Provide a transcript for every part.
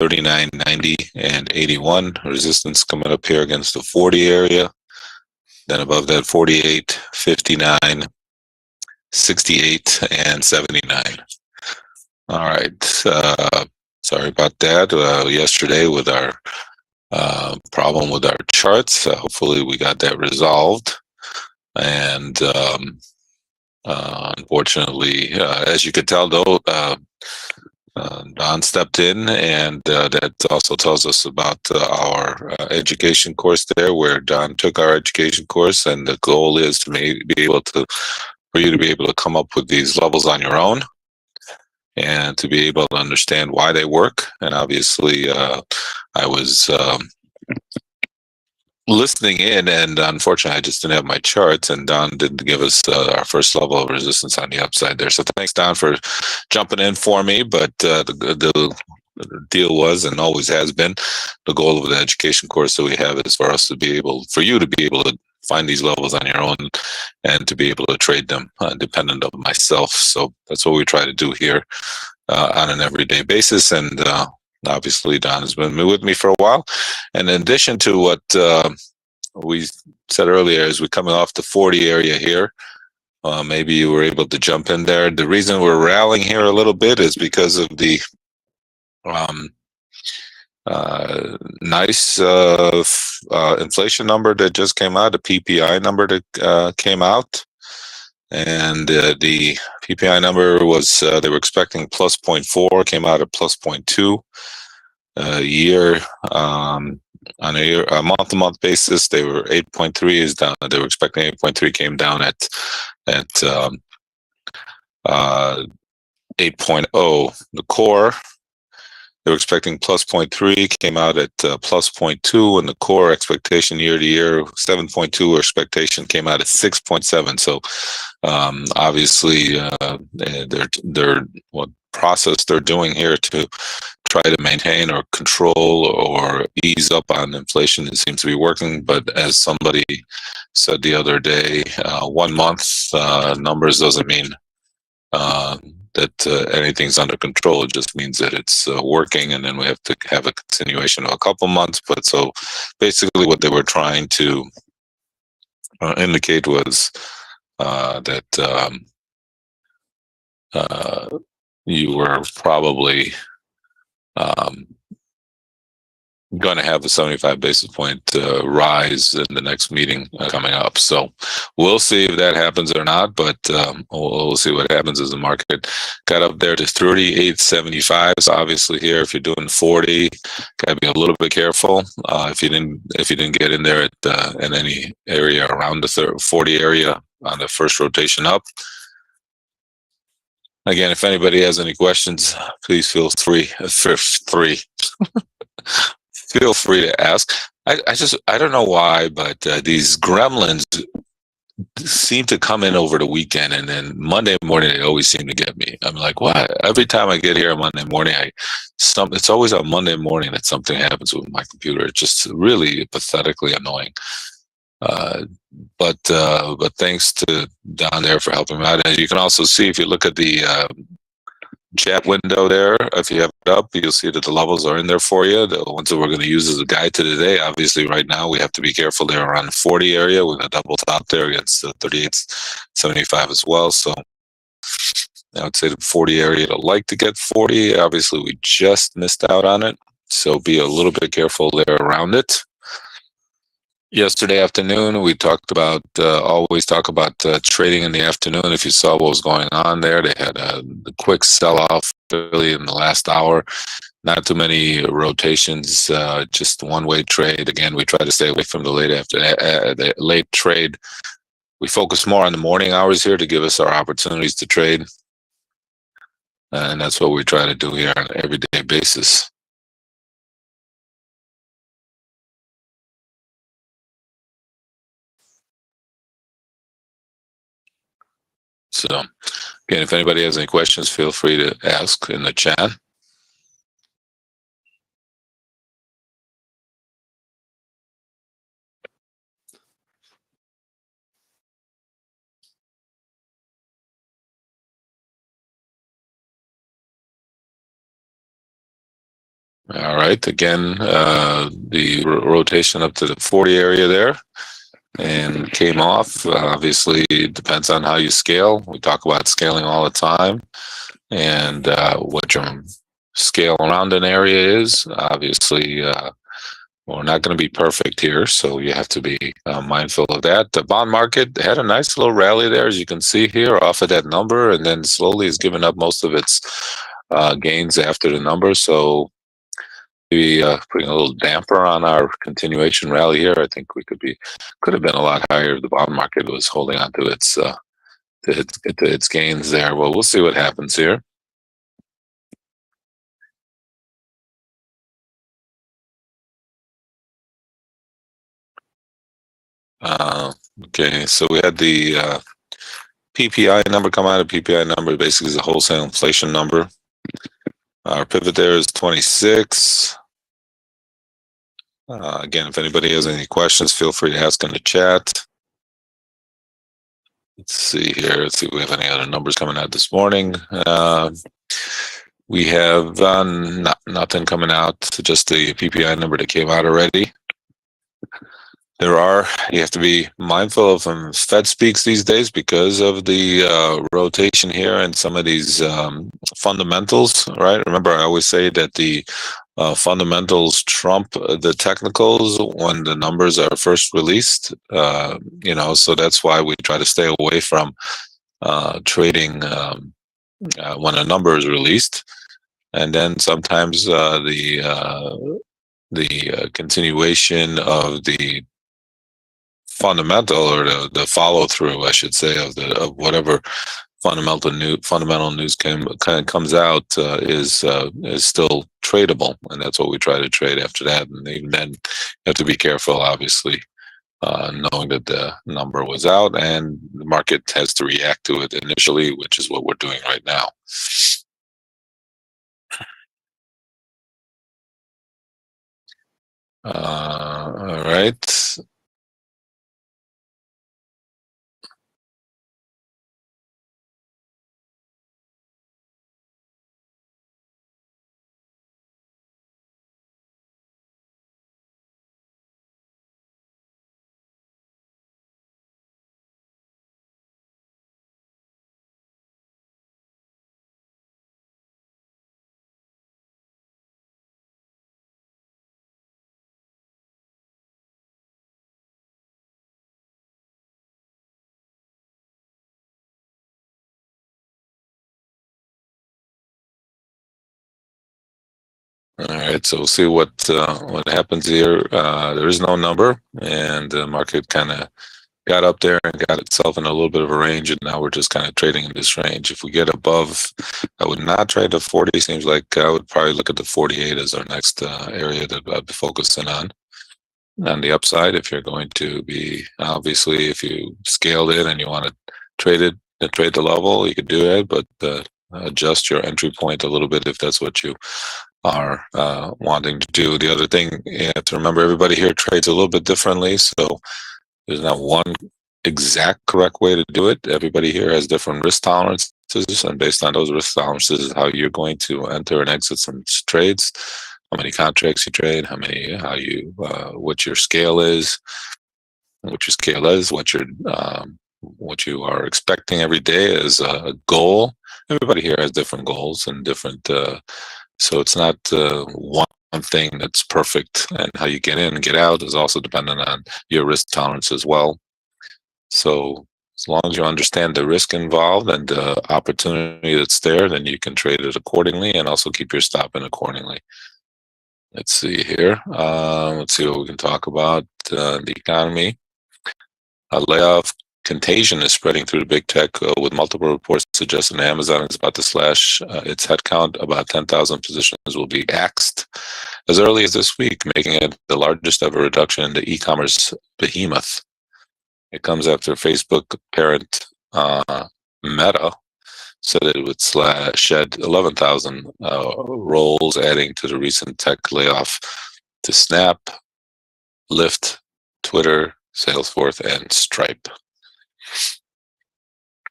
39, 90, and 81. Resistance coming up here against the 40 area. Then above that, 48, 59, 68, and 79. All right. Sorry about that. Yesterday with our problem with our charts, hopefully we got that resolved. And unfortunately, as you could tell, though, Don stepped in, and that also tells us about our education course there, where Don took our education course, and the goal is to for you to be able to come up with these levels on your own, and to be able to understand why they work. And obviously, I was listening in, and unfortunately, I just didn't have my charts, and Don didn't give us our first level of resistance on the upside there. So thanks, Don, for jumping in for me. But the deal was, and always has been, the goal of the education course that we have is for you to be able to find these levels on your own, and to be able to trade them independent of myself. So that's what we try to do here on an everyday basis. And obviously, Don has been with me for a while. And in addition to what we said earlier, as we're coming off the 40 area here, maybe you were able to jump in there. The reason we're rallying here a little bit is because of the nice inflation number that just came out, the PPI number that came out. And the PPI number was, they were expecting plus 0.4, came out at plus 0.2. Year on a month-to-month basis, they were 8.3 is down. They were expecting 8.3, came down at 8.0. The core, they were expecting plus 0.3, came out at plus 0.2, and the core expectation year to year 7.2 expectation came out at 6.7. So obviously, they're what process they're doing here to try to maintain or control or ease up on inflation, it seems to be working. But as somebody said the other day, 1 month numbers doesn't mean that anything's under control. It just means that it's working, and then we have to have a continuation of a couple months. But so basically what they were trying to indicate was that you were probably going to have a 75 basis point rise in the next meeting coming up. So we'll see if that happens or not, but we'll see what happens as the market got up there to 38.75. So obviously here, if you're doing 40, got to be a little bit careful. If you didn't get in there at in any area around the 40 area on the first rotation up. Again, if anybody has any questions, please feel free. Feel free to ask. I don't know why, but these gremlins seem to come in over the weekend, and then Monday morning they always seem to get me. I'm like, why? Every time I get here on Monday morning, it's always on Monday morning that something happens with my computer. It's just really pathetically annoying. But thanks to Don there for helping me out. And you can also see, if you look at the chat window there, if you have it up, you'll see that the levels are in there for you. The ones that we're going to use as a guide to today. Obviously, right now we have to be careful there around the 40 area with a double top there against the 38.75 as well. So I would say the 40 area to like to get 40. Obviously, we just missed out on it, so be a little bit careful there around it. Yesterday afternoon, we talked about, always talk about trading in the afternoon. If you saw what was going on there, they had a quick sell-off early in the last hour. Not too many rotations, just one-way trade. Again, we try to stay away from the late trade. We focus more on the morning hours here to give us our opportunities to trade. And that's what we try to do here on an everyday basis. So, again, if anybody has any questions, feel free to ask in the chat. All right. Again, the rotation up to the 40 area there and came off. Obviously, it depends on how you scale. We talk about scaling all the time and what your scale around an area is. Obviously, we're not going to be perfect here, so you have to be mindful of that. The bond market had a nice little rally there, as you can see here, off of that number, and then slowly has given up most of its gains after the number. So maybe putting a little damper on our continuation rally here. I think we could have been a lot higher if the bond market was holding on to its gains there. Well, we'll see what happens here. Okay, so we had the PPI number come out. A PPI number basically is a wholesale inflation number. Our pivot there is 26. Again, if anybody has any questions, feel free to ask in the chat. Let's see here. Let's see if we have any other numbers coming out this morning. We have nothing coming out, just the PPI number that came out already. You have to be mindful of Fed speaks these days because of the rotation here and some of these fundamentals, right? Remember, I always say that the fundamentals trump the technicals when the numbers are first released, so that's why we try to stay away from trading when a number is released. And then sometimes the continuation of the fundamental or the follow through, I should say, of whatever fundamental news kind of comes out is still tradable, and that's what we try to trade after that. And even then, you have to be careful, obviously, knowing that the number was out and the market has to react to it initially, which is what we're doing right now. All right. All right, so we'll see what happens here. There is no number, and the market kind of got up there and got itself in a little bit of a range, and now we're just kind of trading in this range. If we get above, I would not trade the 40. Seems like I would probably look at the 48 as our next area that I'd be focusing on. On the upside, if you're going to be, obviously, if you scaled it and you want to trade it, trade the level, you could do it, but adjust your entry point a little bit if that's what you are wanting to do. The other thing you have to remember, everybody here trades a little bit differently, so there's not one exact correct way to do it. Everybody here has different risk tolerances, and based on those risk tolerances is how you're going to enter and exit some trades, how many contracts you trade, what your scale is, what you are expecting every day as a goal. Everybody here has different goals and different, so it's not one thing that's perfect, and how you get in and get out is also dependent on your risk tolerance as well. So as long as you understand the risk involved and the opportunity that's there, then you can trade it accordingly and also keep your stop in accordingly. Let's see here. Let's see what we can talk about. The economy. A layoff contagion is spreading through the big tech, with multiple reports suggesting Amazon is about to slash its headcount. About 10,000 positions will be axed as early as this week, making it the largest ever reduction in the e-commerce behemoth. It comes after Facebook parent Meta said it would shed 11,000 roles, adding to the recent tech layoff to Snap, Lyft, Twitter, Salesforce, and Stripe.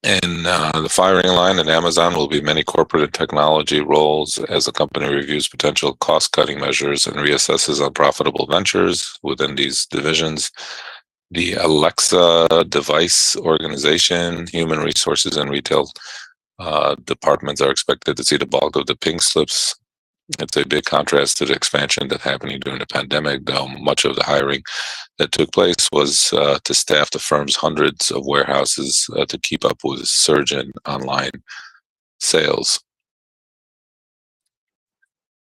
In the firing line at Amazon will be many corporate and technology roles as the company reviews potential cost-cutting measures and reassesses unprofitable ventures within these divisions. The Alexa device organization, human resources, and retail departments are expected to see the bulk of the pink slips. It's a big contrast to the expansion that's happening during the pandemic, though much of the hiring that took place was to staff the firm's hundreds of warehouses to keep up with the surge in online sales.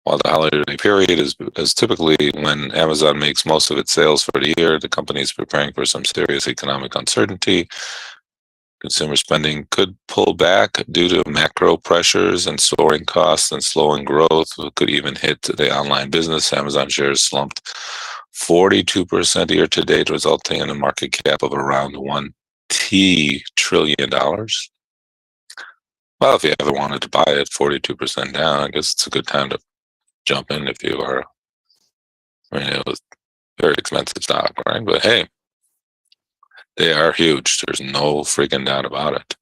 While the holiday period is typically when Amazon makes most of its sales for the year, the company is preparing for some serious economic uncertainty. Consumer spending could pull back due to macro pressures and soaring costs and slowing growth. It could even hit the online business. Amazon shares slumped 42% year to date, resulting in a market cap of around $1 trillion. Well, if you ever wanted to buy it 42% down, I guess it's a good time to jump in if you are. I mean, it was very expensive stock, right? But hey, they are huge. There's no freaking doubt about it.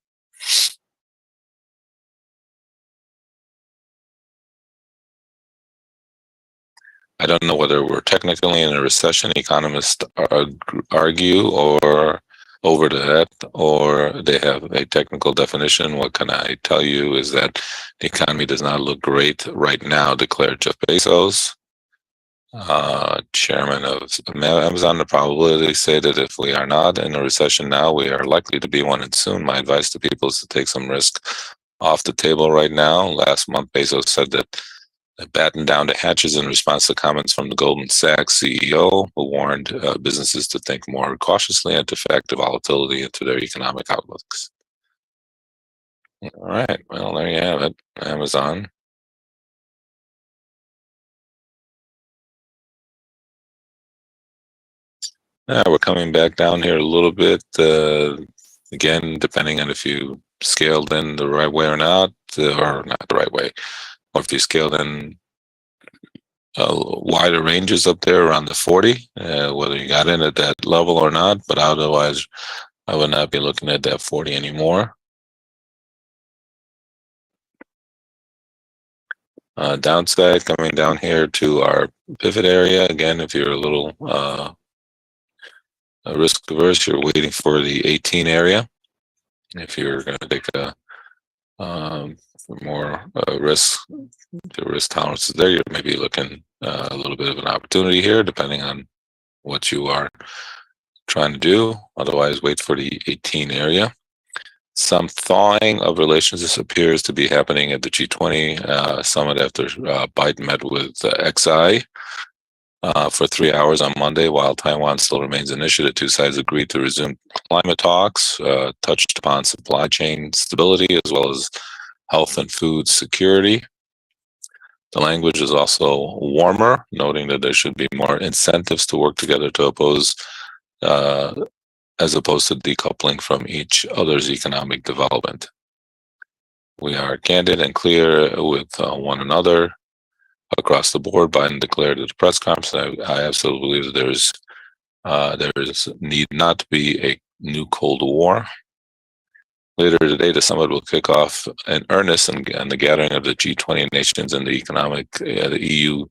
I don't know whether we're technically in a recession, economists argue, or over that, or they have a technical definition. What can I tell you is that the economy does not look great right now, declared Jeff Bezos, chairman of Amazon. The probability say that if we are not in a recession now, we are likely to be one and soon. My advice to people is to take some risk off the table right now. Last month, Bezos said that battened down the hatches in response to comments from the Goldman Sachs CEO, who warned businesses to think more cautiously and to factor volatility into their economic outlooks. All right, well, there you have it, Amazon. Yeah, we're coming back down here a little bit. Again, depending on if you scaled in the right way or not, or not the right way, or if you scaled in wider ranges up there around the 40, whether you got in at that level or not, but otherwise I would not be looking at that 40 anymore. Downside coming down here to our pivot area. Again, if you're a little risk averse, you're waiting for the 18 area. If you're going to take a more risk, the risk tolerance is there, you're maybe looking a little bit of an opportunity here, depending on what you are trying to do. Otherwise, wait for the 18 area. Some thawing of relations appears to be happening at the G20 summit after Biden met with XI for 3 hours on Monday, while Taiwan still remains an issue. The two sides agreed to resume climate talks, touched upon supply chain stability as well as health and food security. The language is also warmer, noting that there should be more incentives to work together to oppose, as opposed to decoupling from each other's economic development. We are candid and clear with one another across the board. Biden declared at the press conference. I absolutely believe that there is need not to be a new Cold War. Later today, the summit will kick off in earnest and the gathering of the G20 nations and the EU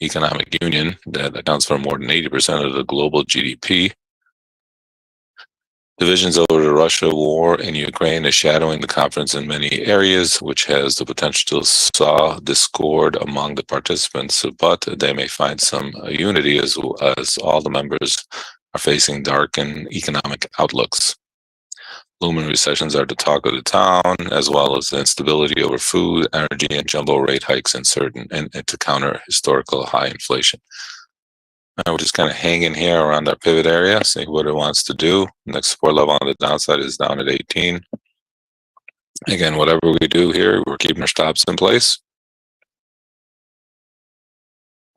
Economic Union that accounts for more than 80% of the global GDP. Divisions over the Russia war in Ukraine is shadowing the conference in many areas, which has the potential to sow discord among the participants, but they may find some unity as all the members are facing darkened economic outlooks. Looming recessions are the talk of the town, as well as the instability over food, energy, and jumbo rate hikes and to counter historical high inflation. We're just kind of hanging here around our pivot area, seeing what it wants to do. Next support level on the downside is down at 18. Again, whatever we do here, we're keeping our stops in place.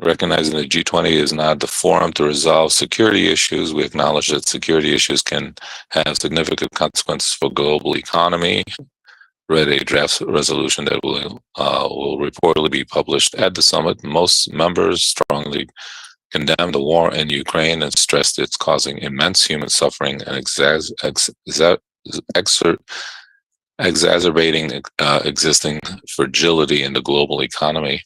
Recognizing that G20 is not the forum to resolve security issues, we acknowledge that security issues can have significant consequences for global economy. Read a draft resolution that will reportedly be published at the summit. Most members strongly condemned the war in Ukraine and stressed it's causing immense human suffering and exacerbating existing fragility in the global economy.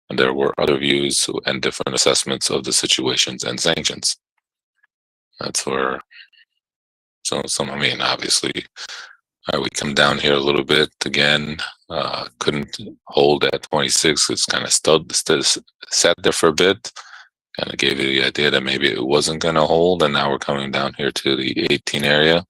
And there were other views and different assessments of the situations and sanctions. That's where, I mean, obviously, we come down here a little bit again. Couldn't hold at 26. It's kind of sat there for a bit. Kind of gave you the idea that maybe it wasn't going to hold, and now we're coming down here to the 18 area.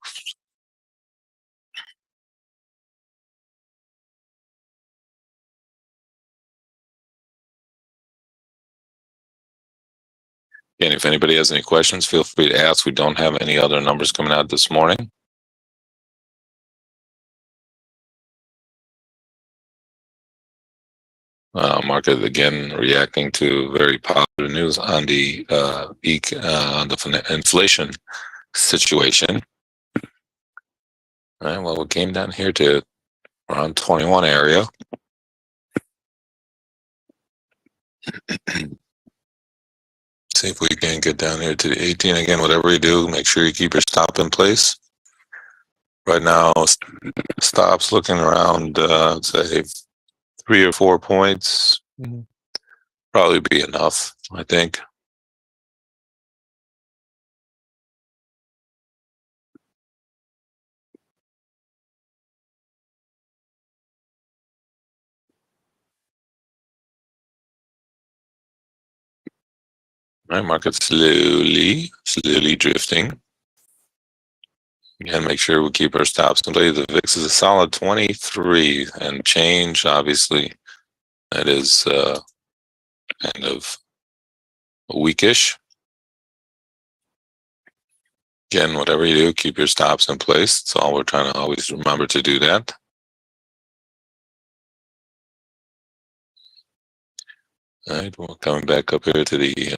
And if anybody has any questions, feel free to ask. We don't have any other numbers coming out this morning. Market again reacting to very positive news on the inflation situation. All right, well, we came down here to around 21 area. See if we can get down here to the 18 again. Whatever you do, make sure you keep your stop in place. Right now, stops looking around, say 3 or 4 points. Probably be enough, I think. All right, market slowly drifting. Again, make sure we keep our stops in place. The VIX is a solid 23 and change, obviously. That is kind of weakish. Again, whatever you do, keep your stops in place. That's all we're trying to always remember to do that. All right, we're coming back up here to the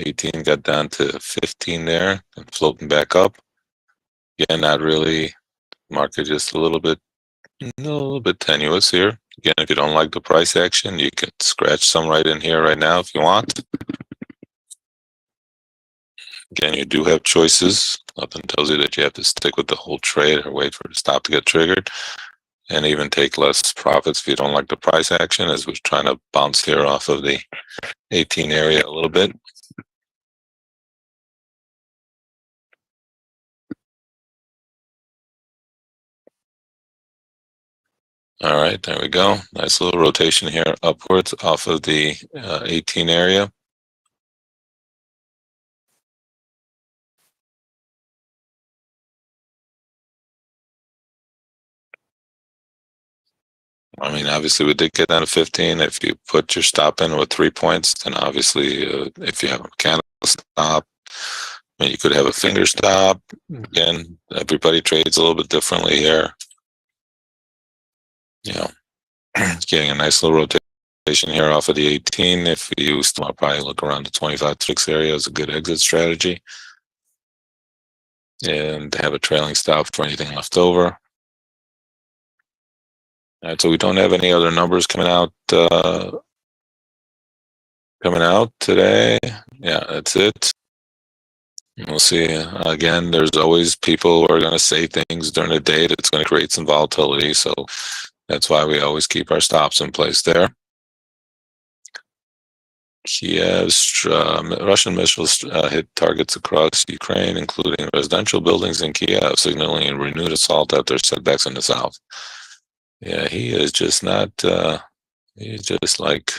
18, got down to 15 there and floating back up. Again, not really. Market just a little bit tenuous here. Again, if you don't like the price action, you can scratch some right in here right now if you want. Again, you do have choices. Nothing tells you that you have to stick with the whole trade or wait for the stop to get triggered, and even take less profits if you don't like the price action, as we're trying to bounce here off of the 18 area a little bit. All right, there we go. Nice little rotation here upwards off of the 18 area. I mean, obviously, we did get down to 15. If you put your stop in with 3 points, then obviously, if you have a mechanical stop, I mean, you could have a finger stop. Again, everybody trades a little bit differently here. You know, getting a nice little rotation here off of the 18. If you still probably look around the 25 6 area is a good exit strategy, and have a trailing stop for anything left over. All right, so we don't have any other numbers coming out today. Yeah, that's it. We'll see. Again, there's always people who are going to say things during the day that's going to create some volatility. So that's why we always keep our stops in place there. Kiev's Russian missiles hit targets across Ukraine, including residential buildings in Kiev, signaling a renewed assault after setbacks in the south. Yeah, he is just not. He's just like,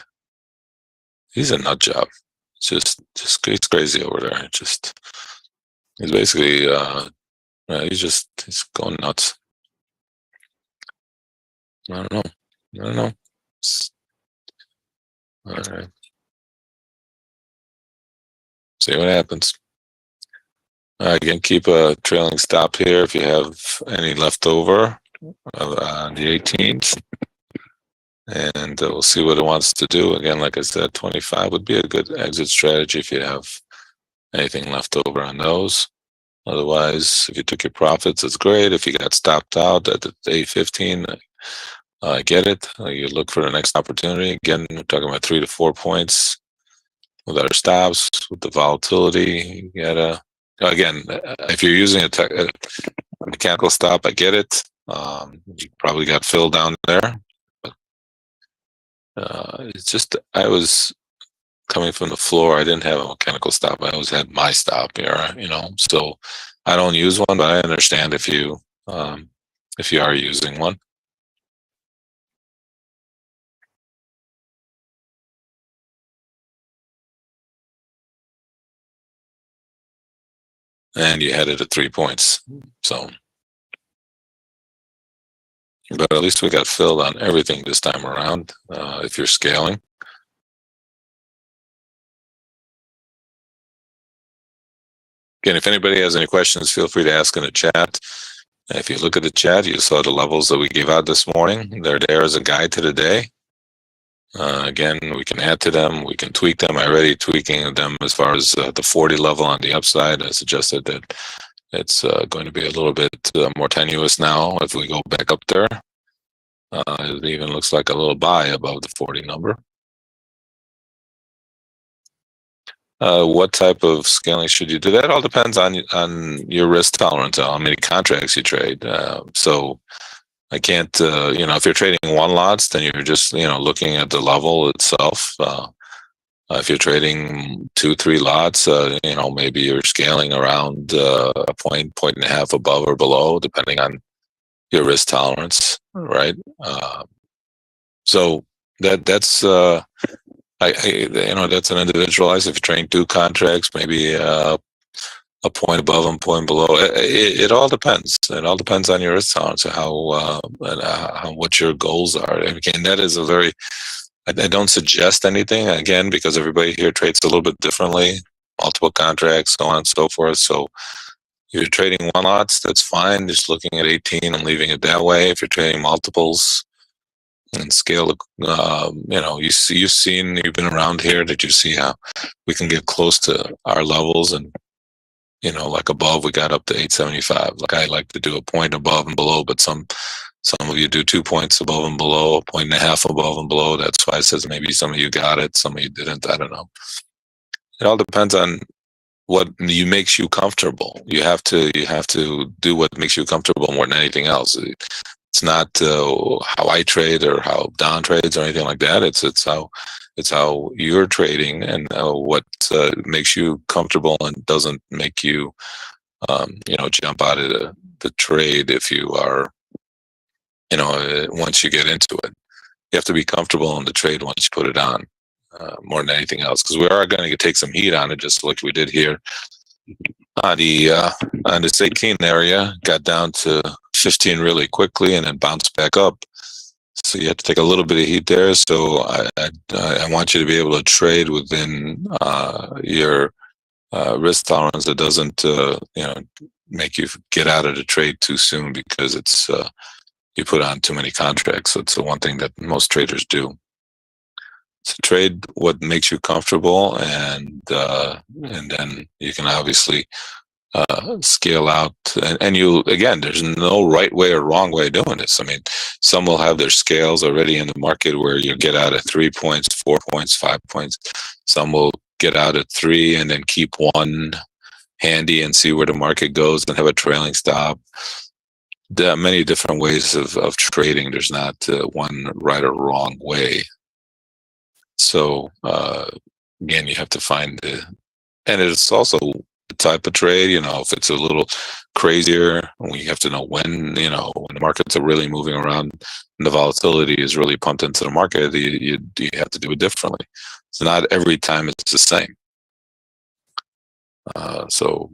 he's a nut job. Just he's crazy over there. He's basically he's going nuts. I don't know. All right. See what happens. Again, keep a trailing stop here if you have any left over on the 18th. And we'll see what it wants to do. Again, like I said, 25 would be a good exit strategy if you have anything left over on those. Otherwise, if you took your profits, it's great. If you got stopped out at the day 15, I get it. You look for the next opportunity. Again, we're talking about 3 to 4 points with our stops, with the volatility. You gotta, again, if you're using a mechanical stop, I get it. You probably got Phil down there. But, it's just I was coming from the floor. I didn't have a mechanical stop. I always had my stop here, So I don't use one, but I understand if you are using one. And you had it at 3 points. So, but at least we got filled on everything this time around. If you're scaling. Again, if anybody has any questions, feel free to ask in the chat. If you look at the chat, you saw the levels that we gave out this morning. They're there as a guide to the day. Again, we can add to them. We can tweak them. I already tweaking them as far as the 40 level on the upside. I suggested that it's going to be a little bit more tenuous now if we go back up there. It even looks like a little buy above the 40 number. What type of scaling should you do? That all depends on your risk tolerance, how many contracts you trade. So I can't, if you're trading one lots, then you're just, looking at the level itself. If you're trading 2-3 lots, maybe you're scaling around a point and a half above or below, depending on your risk tolerance, right? So that's that's an individualized. If you're trading 2 contracts, maybe a point above and point below. It all depends. It all depends on your risk tolerance and how what your goals are. And again, that is a very. I don't suggest anything again because everybody here trades a little bit differently, multiple contracts, so on and so forth. So if you're trading one lots, that's fine. Just looking at 18 and leaving it that way. If you're trading multiples and scale, you've been around here. Did you see how we can get close to our levels and like above, we got up to 875. Like I like to do a point above and below, but some of you do 2 points above and below, a point and a half above and below. That's why it says maybe some of you got it, some of you didn't. I don't know. It all depends on what makes you comfortable. You have to do what makes you comfortable more than anything else. It's not how I trade or how Don trades or anything like that. It's how you're trading and what makes you comfortable and doesn't make you, jump out of the trade if you are, once you get into it. You have to be comfortable in the trade once you put it on, more than anything else, because we are going to take some heat on it, just like we did here on the 18 area. Got down to 15 really quickly and then bounced back up. So you have to take a little bit of heat there. So I want you to be able to trade within your risk tolerance that doesn't make you get out of the trade too soon because it's you put on too many contracts. So it's the one thing that most traders do. So trade what makes you comfortable, and then you can obviously scale out. And you again, there's no right way or wrong way of doing this. I mean, some will have their scales already in the market where you get out at 3 points, 4 points, 5 points. Some will get out at 3 and then keep one handy and see where the market goes and have a trailing stop. There are many different ways of trading. There's not one right or wrong way. So again, you have to find and it's also the type of trade. If it's a little crazier, we have to know when the markets are really moving around and the volatility is really pumped into the market. You have to do it differently. So not every time it's the same. So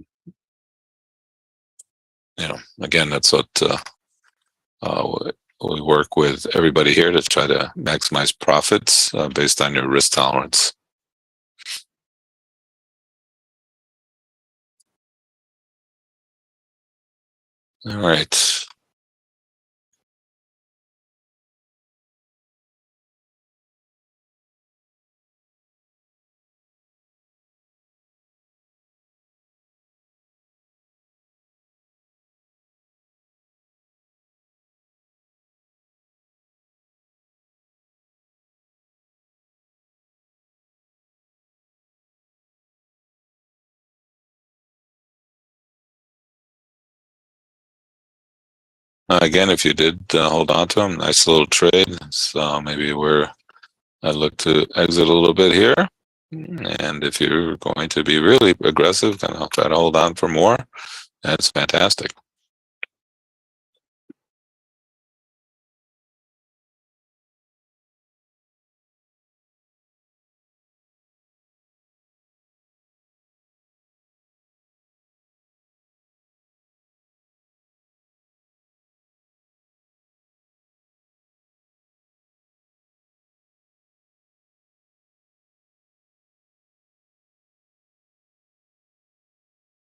again, that's what we work with everybody here to try to maximize profits based on your risk tolerance. All right. Again, if you did hold on to them, nice little trade. So maybe I look to exit a little bit here. And if you're going to be really aggressive, then I'll try to hold on for more. That's fantastic.